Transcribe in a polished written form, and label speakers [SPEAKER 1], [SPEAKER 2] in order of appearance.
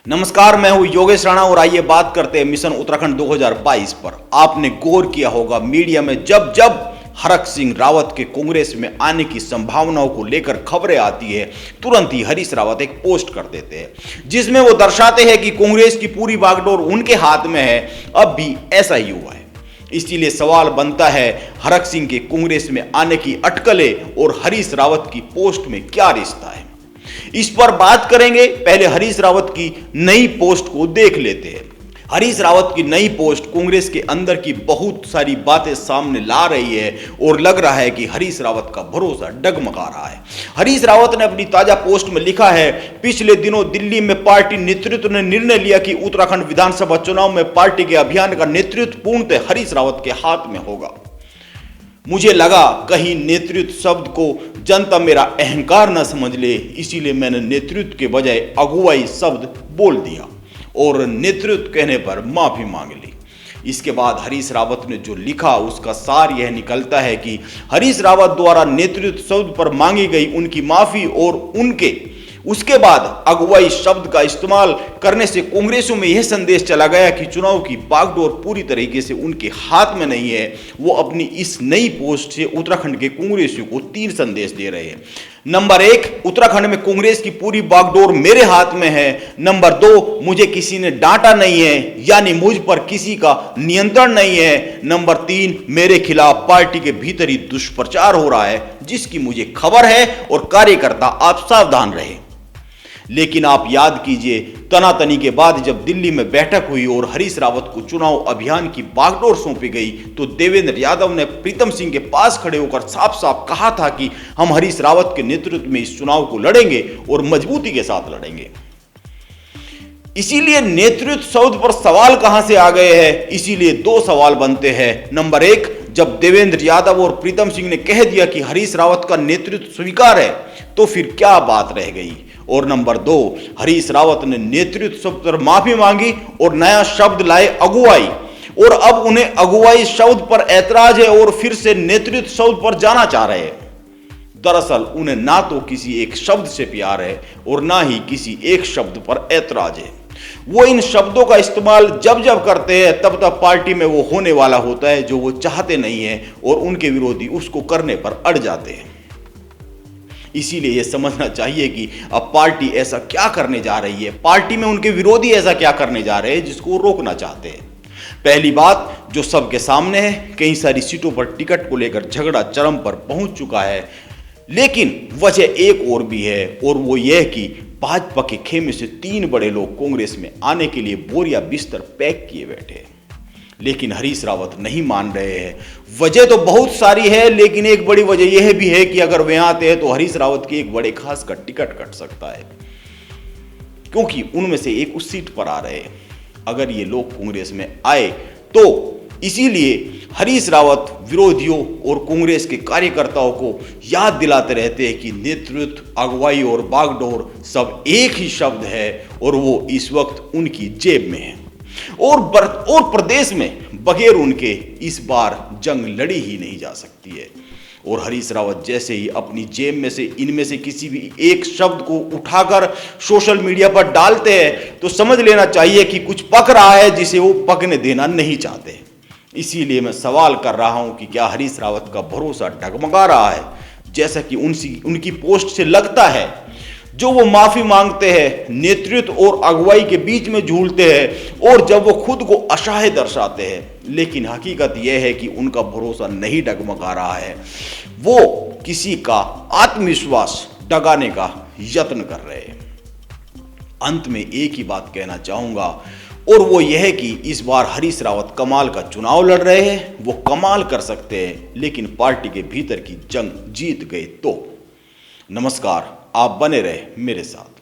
[SPEAKER 1] नमस्कार, मैं हूं योगेश राणा और आइए बात करते हैं मिशन उत्तराखंड 2022 पर। आपने गौर किया होगा मीडिया में जब जब हरक सिंह रावत के कांग्रेस में आने की संभावनाओं को लेकर खबरें आती है, तुरंत ही हरीश रावत एक पोस्ट कर देते हैं जिसमें वो दर्शाते हैं कि कांग्रेस की पूरी बागडोर उनके हाथ में है। अब भी ऐसा ही हुआ है। इसीलिए सवाल बनता है, हरक सिंह के कांग्रेस में आने की अटकलें और हरीश रावत की पोस्ट में क्या रिश्ता है, इस पर बात करेंगे। पहले हरीश रावत की नई पोस्ट को देख लेते हैं। हरीश रावत की नई पोस्ट कांग्रेस के अंदर की बहुत सारी बातें सामने ला रही है और लग रहा है कि हरीश रावत का भरोसा डगमगा रहा है। हरीश रावत ने अपनी ताजा पोस्ट में लिखा है, पिछले दिनों दिल्ली में पार्टी नेतृत्व ने निर्णय लिया कि उत्तराखंड विधानसभा चुनाव में पार्टी के अभियान का नेतृत्व पूर्णतः हरीश रावत के हाथ में होगा। मुझे लगा कहीं नेतृत्व शब्द को जनता मेरा अहंकार न समझ ले, इसीलिए मैंने नेतृत्व के बजाय अगुवाई शब्द बोल दिया और नेतृत्व कहने पर माफी मांग ली। इसके बाद हरीश रावत ने जो लिखा उसका सार यह निकलता है कि हरीश रावत द्वारा नेतृत्व शब्द पर मांगी गई उनकी माफी और उसके बाद अगुवाई शब्द का इस्तेमाल करने से कांग्रेसियों में यह संदेश चला गया कि चुनाव की बागडोर पूरी तरीके से उनके हाथ में नहीं है। वो अपनी इस नई पोस्ट से उत्तराखंड के कांग्रेसियों को 3 संदेश दे रहे हैं। नंबर 1, उत्तराखंड में कांग्रेस की पूरी बागडोर मेरे हाथ में है। नंबर 2, मुझे किसी ने डांटा नहीं है, यानी मुझ पर किसी का नियंत्रण नहीं है। नंबर 3, मेरे खिलाफ पार्टी के भीतर ही दुष्प्रचार हो रहा है जिसकी मुझे खबर है और कार्यकर्ता आप सावधान रहे। लेकिन आप याद कीजिए, तनातनी के बाद जब दिल्ली में बैठक हुई और हरीश रावत को चुनाव अभियान की बागडोर सौंपी गई तो देवेंद्र यादव ने प्रीतम सिंह के पास खड़े होकर साफ साफ कहा था कि हम हरीश रावत के नेतृत्व में इस चुनाव को लड़ेंगे और मजबूती के साथ लड़ेंगे। इसीलिए नेतृत्व शब्द पर सवाल कहां से आ गए हैं, इसीलिए 2 सवाल बनते हैं। नंबर 1, जब देवेंद्र यादव और प्रीतम सिंह ने कह दिया कि हरीश रावत का नेतृत्व स्वीकार है तो फिर क्या बात रह गई। और नंबर 2, हरीश रावत ने नेतृत्व शब्द पर माफी मांगी और नया शब्द लाए अगुवाई, और अब उन्हें अगुवाई शब्द पर ऐतराज है और फिर से नेतृत्व शब्द पर जाना चाह रहे हैं। दरअसल उन्हें ना तो किसी एक शब्द से प्यार है और ना ही किसी एक शब्द पर ऐतराज है। वो इन शब्दों का इस्तेमाल जब जब करते हैं तब तब पार्टी में वो होने वाला होता है जो वो चाहते नहीं है और उनके विरोधी उसको करने पर अड़ जाते हैं। इसीलिए यह समझना चाहिए कि अब पार्टी ऐसा क्या करने जा रही है, पार्टी में उनके विरोधी ऐसा क्या करने जा रहे हैं जिसको वो रोकना चाहते हैं। पहली बात जो सबके सामने है, कई सारी सीटों पर टिकट को लेकर झगड़ा चरम पर पहुंच चुका है। लेकिन वजह एक और भी है और वो यह कि भाजपा के खेमे से 3 बड़े लोग कांग्रेस में आने के लिए बोरिया बिस्तर पैक किए बैठे हैं। लेकिन हरीश रावत नहीं मान रहे हैं। वजह तो बहुत सारी है, लेकिन एक बड़ी वजह यह भी है कि अगर वे आते हैं तो हरीश रावत की एक बड़े खास का टिकट कट सकता है, क्योंकि उनमें से एक उस सीट पर आ रहे हैं अगर ये लोग कांग्रेस में आए तो। इसीलिए हरीश रावत विरोधियों और कांग्रेस के कार्यकर्ताओं को याद दिलाते रहते हैं कि नेतृत्व, अगुवाई और बागडोर सब एक ही शब्द है और वो इस वक्त उनकी जेब में है और प्रदेश में बगैर उनके इस बार जंग लड़ी ही नहीं जा सकती है। और हरीश रावत जैसे ही अपनी जेब में से इनमें से किसी भी एक शब्द को उठाकर सोशल मीडिया पर डालते हैं तो समझ लेना चाहिए कि कुछ पक रहा है जिसे वो पकने देना नहीं चाहते। इसीलिए मैं सवाल कर रहा हूं कि क्या हरीश रावत का भरोसा डगमगा रहा है, जैसा कि उनकी पोस्ट से लगता है। जो वो माफी मांगते हैं, नेतृत्व और अगुवाई के बीच में झूलते हैं और जब वो खुद को असहाय दर्शाते हैं, लेकिन हकीकत यह है कि उनका भरोसा नहीं डगमगा रहा है। वो किसी का आत्मविश्वास डगाने का यत्न कर रहे हैं। अंत में एक ही बात कहना चाहूंगा और वो यह है कि इस बार हरीश रावत कमाल का चुनाव लड़ रहे हैं। वो कमाल कर सकते हैं, लेकिन पार्टी के भीतर की जंग जीत गए तो। नमस्कार, आप बने रहे मेरे साथ।